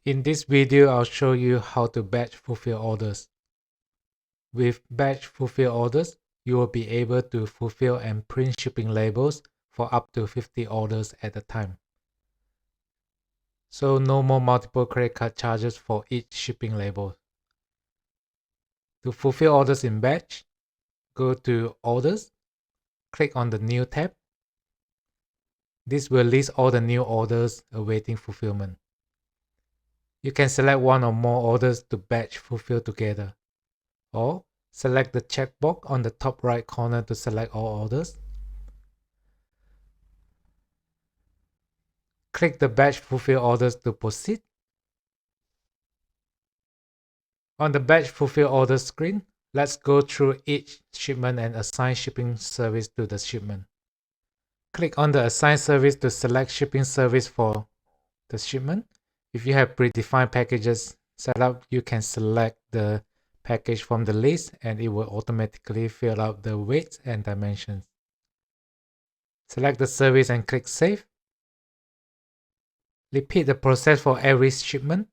In this video, I'll show you how to batch fulfill orders. With batch fulfill orders, you will be able to fulfill and print shipping labels for up to 50 orders at a time. So no more multiple credit card charges for each shipping label. To fulfill orders in batch, go to Orders, click on the New tab. This will list all the new orders awaiting fulfillment. You can select one or more orders to batch fulfill together, or select the checkbox on the top right corner to select all orders. Click the batch fulfill orders to proceed. On the batch fulfill orders screen, let's go through each shipment and assign shipping service to the shipment. Click on the assign service to select shipping service for the shipment. If you have predefined packages set up, you can select the package from the list and it will automatically fill out the weights and dimensions. Select the service and click Save. Repeat the process for every shipment.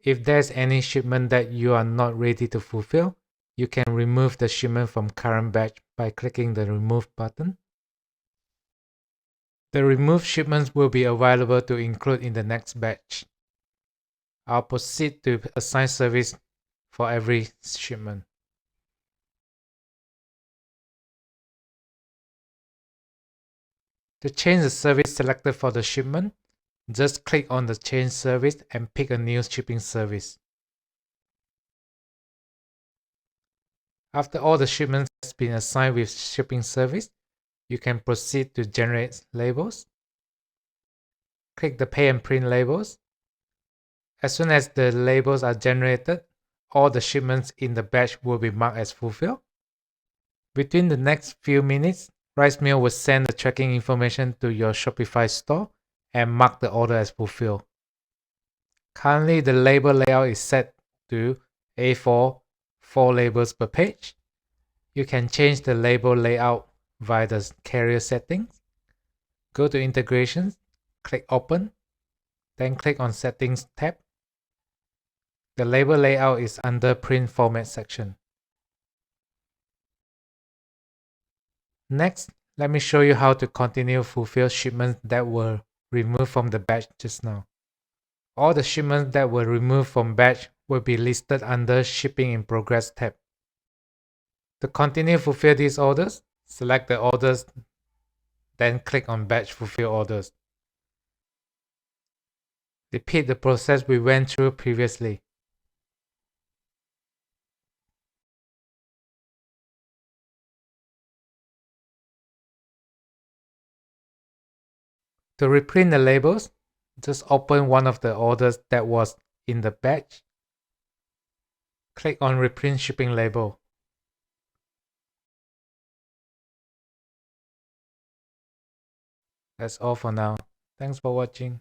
If there's any shipment that you are not ready to fulfill, you can remove the shipment from current batch by clicking the Remove button. The removed shipments will be available to include in the next batch. I'll proceed to assign service for every shipment. To change the service selected for the shipment, just click on the Change Service and pick a new shipping service. After all the shipments has been assigned with shipping service, you can proceed to generate labels. Click the Pay and Print labels. As soon as the labels are generated, all the shipments in the batch will be marked as fulfilled. Between the next few minutes, Ricemill will send the tracking information to your Shopify store and mark the order as fulfilled. Currently, the label layout is set to A4, 4 labels per page. You can change the label layout via the carrier settings. Go to Integrations, click Open, then click on Settings tab. The label layout is under Print Format section. Next, let me show you how to continue fulfill shipments that were removed from the batch just now. All the shipments that were removed from batch will be listed under Shipping in Progress tab. To continue fulfill these orders, select the orders, then click on Batch Fulfill Orders. Repeat the process we went through previously. To reprint the labels, just open one of the orders that was in the batch. Click on Reprint Shipping Label. That's all for now. Thanks for watching.